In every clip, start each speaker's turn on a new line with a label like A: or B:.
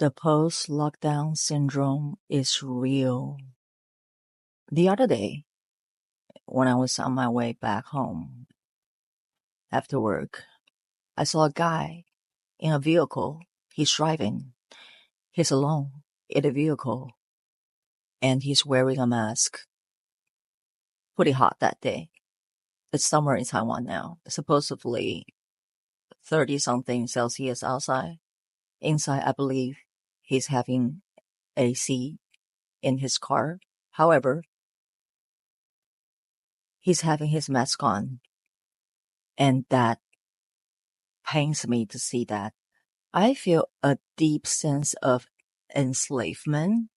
A: The post-lockdown syndrome is real. The other day, when I was on my way back home after work, I saw a guy in a vehicle. He's driving. He's alone in a vehicle, and he's wearing a mask. Pretty hot that day. It's summer in Taiwan now. Supposedly 30-something Celsius outside. Inside, I believe he's having AC in his car. However, he's having his mask on, and that pains me to see that. I feel a deep sense of enslavement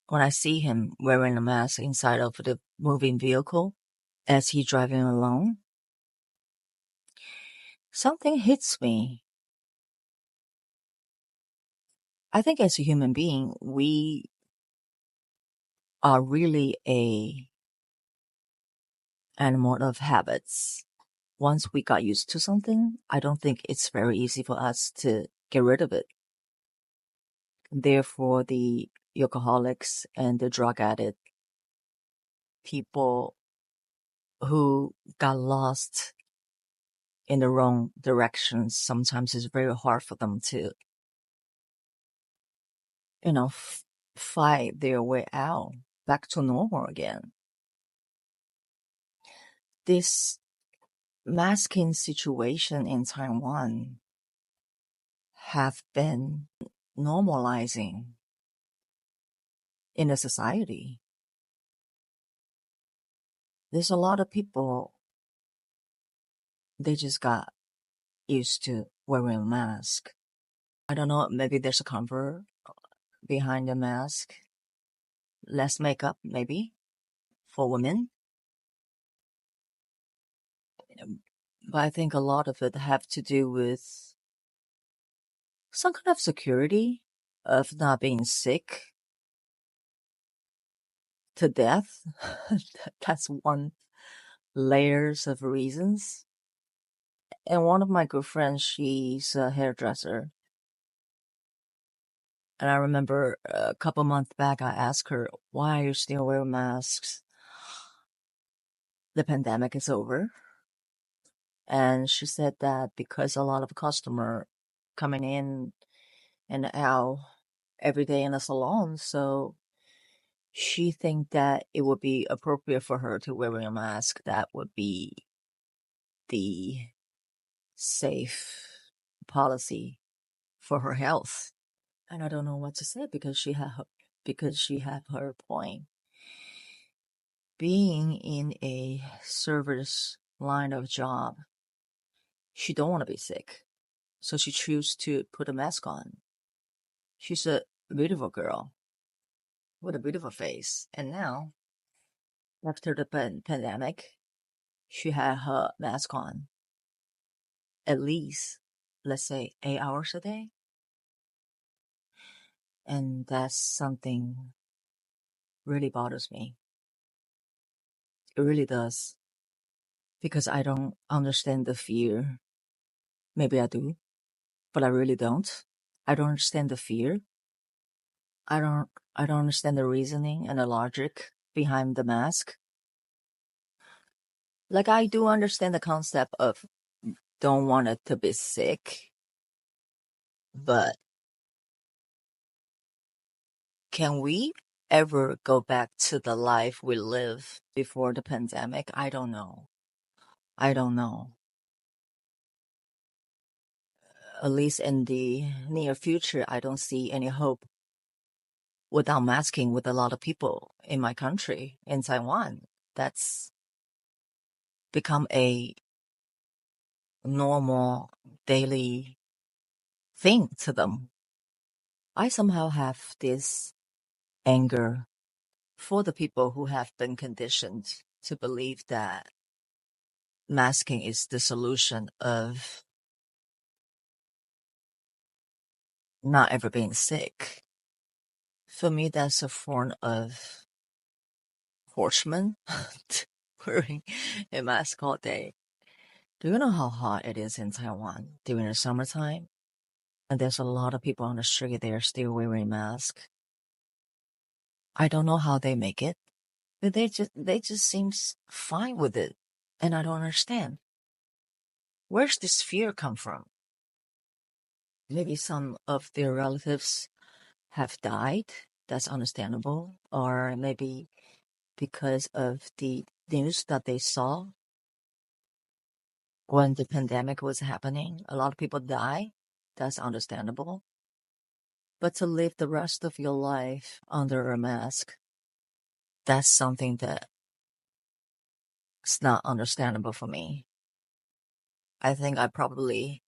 A: when I see him wearing a mask inside of the moving vehicle as he's driving alone. Something hits me. I think as a human being, we are really a animal of habits. Once we got used to something, I don't think it's very easy for us to get rid of it. Therefore, the alcoholics and the drug addict, people who got lost in the wrong directions, sometimes it's very hard for them to, fight their way out back to normal again. This masking situation in Taiwan have been normalizing in the society. There's a lot of people, they just got used to wearing a mask. I don't know, maybe there's a comfort behind the mask. Less makeup, maybe, for women. But I think a lot of it have to do with some kind of security of not being sick to death. That's one layers of reasons. And one of my good friends, she's a hairdresser. And I remember a couple months back, I asked her, why are you still wearing masks? The pandemic is over. And she said that because a lot of customer coming in and out every day in the salon, so she think that it would be appropriate for her to wear a mask. That would be the safe policy for her health. And I don't know what to say because she had her point. Being in a service line of job, she don't want to be sick, so she choose to put a mask on. She's a beautiful girl with a beautiful face, and now after the pandemic, she had her mask on at least, let's say, 8 hours a day. And that's something really bothers me. It really does. Because I don't understand the fear. Maybe I do, but I really don't. I don't understand the fear. I don't understand the reasoning and the logic behind the mask. Like, I do understand the concept of don't want it to be sick, but can we ever go back to the life we lived before the pandemic? I don't know. At least in the near future, I don't see any hope without masking with a lot of people in my country, in Taiwan. That's become a normal daily thing to them. I somehow have this anger for the people who have been conditioned to believe that masking is the solution of not ever being sick. For me, that's a form of horseman wearing a mask all day. Do you know how hot it is in Taiwan during the summertime? And there's a lot of people on the street, they're still wearing masks. I don't know how they make it, but they just seems fine with it. And I don't understand. Where's this fear come from? Maybe some of their relatives have died. That's understandable. Or maybe because of the news that they saw when the pandemic was happening, a lot of people die. That's understandable. But to live the rest of your life under a mask, that's something that's not understandable for me. I think I probably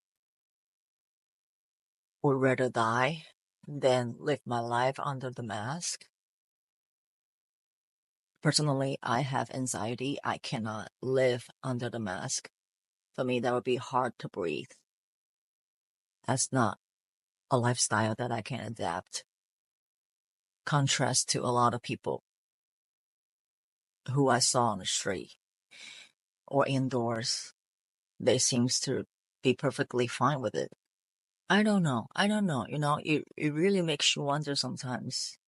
A: would rather die than live my life under the mask. Personally, I have anxiety. I cannot live under the mask. For me, that would be hard to breathe. That's not a lifestyle that I can adapt. Contrast to a lot of people who I saw on the street or indoors. They seems to be perfectly fine with it. I don't know. I don't know. It really makes you wonder sometimes.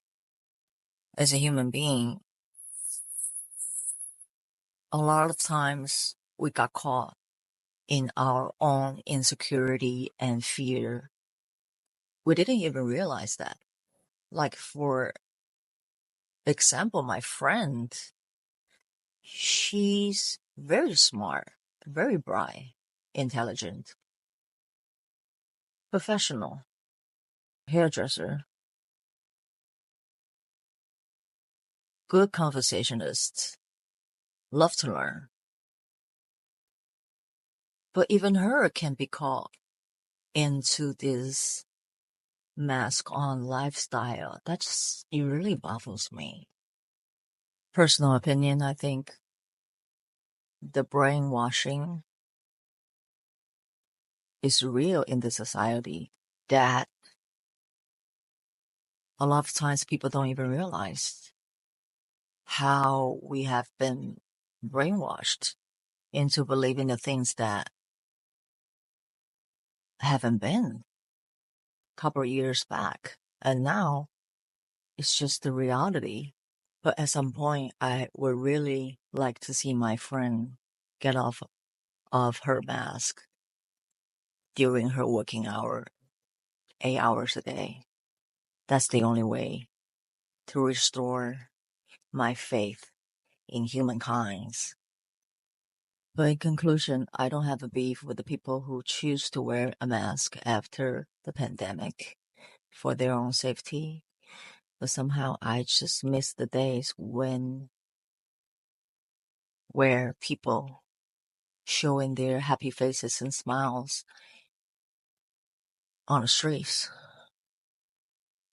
A: As a human being, a lot of times we got caught in our own insecurity and fear. We didn't even realize that. Like, for example, my friend, she's very smart, very bright, intelligent, professional, hairdresser, good conversationalist, love to learn. But even her can be caught into this mask on lifestyle. That just, it really baffles me. Personal opinion, I think the brainwashing is real in the society, that a lot of times people don't even realize how we have been brainwashed into believing the things that haven't been a couple of years back. And now it's just the reality. But at some point, I would really like to see my friend get off of her mask during her working hour, 8 hours a day. That's the only way to restore my faith in humankind. But in conclusion, I don't have a beef with the people who choose to wear a mask after the pandemic for their own safety. But somehow I just miss the days where people showing their happy faces and smiles on the streets.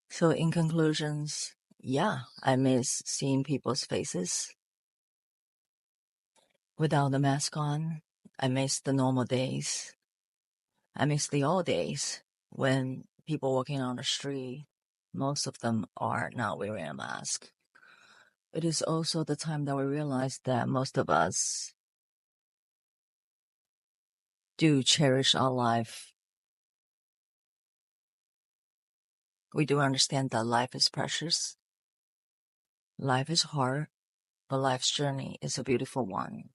A: So in conclusions, yeah, I miss seeing people's faces without the mask on. I miss the normal days. I miss the old days when people walking on the street, most of them are not wearing a mask. It is also the time that we realize that most of us do cherish our life. We do understand that life is precious. Life is hard, but life's journey is a beautiful one,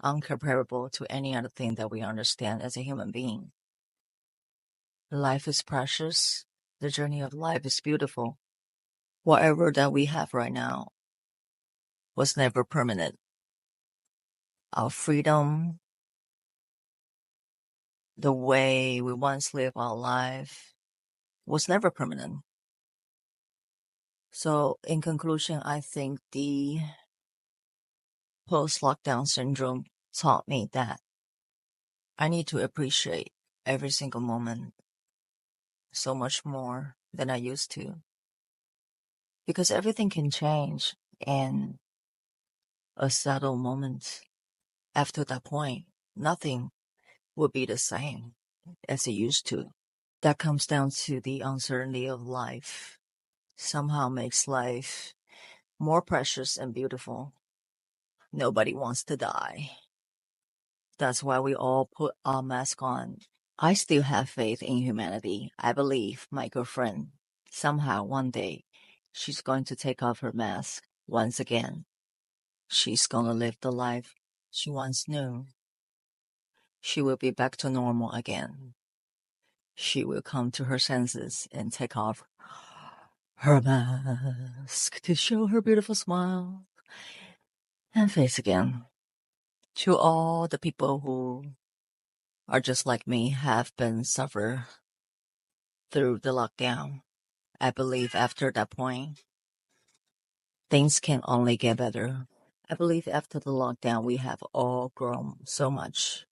A: uncomparable to any other thing that we understand as a human being. Life is precious. The journey of life is beautiful. Whatever that we have right now was never permanent. Our freedom, the way we once lived our life, was never permanent. So, in conclusion, I think the post-lockdown syndrome taught me that I need to appreciate every single moment so much more than I used to. Because everything can change in a subtle moment. After that point, nothing will be the same as it used to. That comes down to the uncertainty of life. Somehow makes life more precious and beautiful. Nobody wants to die. That's why we all put our mask on I still have faith in humanity. I believe my girlfriend, somehow one day, she's going to take off her mask once again. She's gonna live the life she once knew. She will be back to normal again. She will come to her senses and take off her mask to show her beautiful smile and face again. To all the people who are just like me, have been suffer through the lockdown, I believe after that point, things can only get better. I believe after the lockdown, we have all grown so much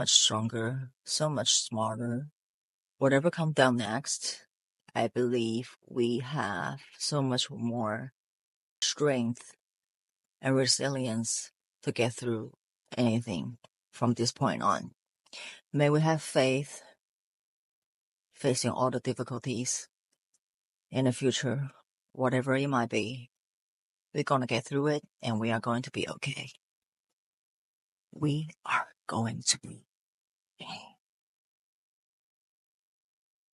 A: stronger, so much smarter. Whatever comes down next, I believe we have so much more strength and resilience to get through anything from this point on. May we have faith facing all the difficulties in the future, whatever it might be. We're going to get through it and we are going to be okay. We are going to be okay.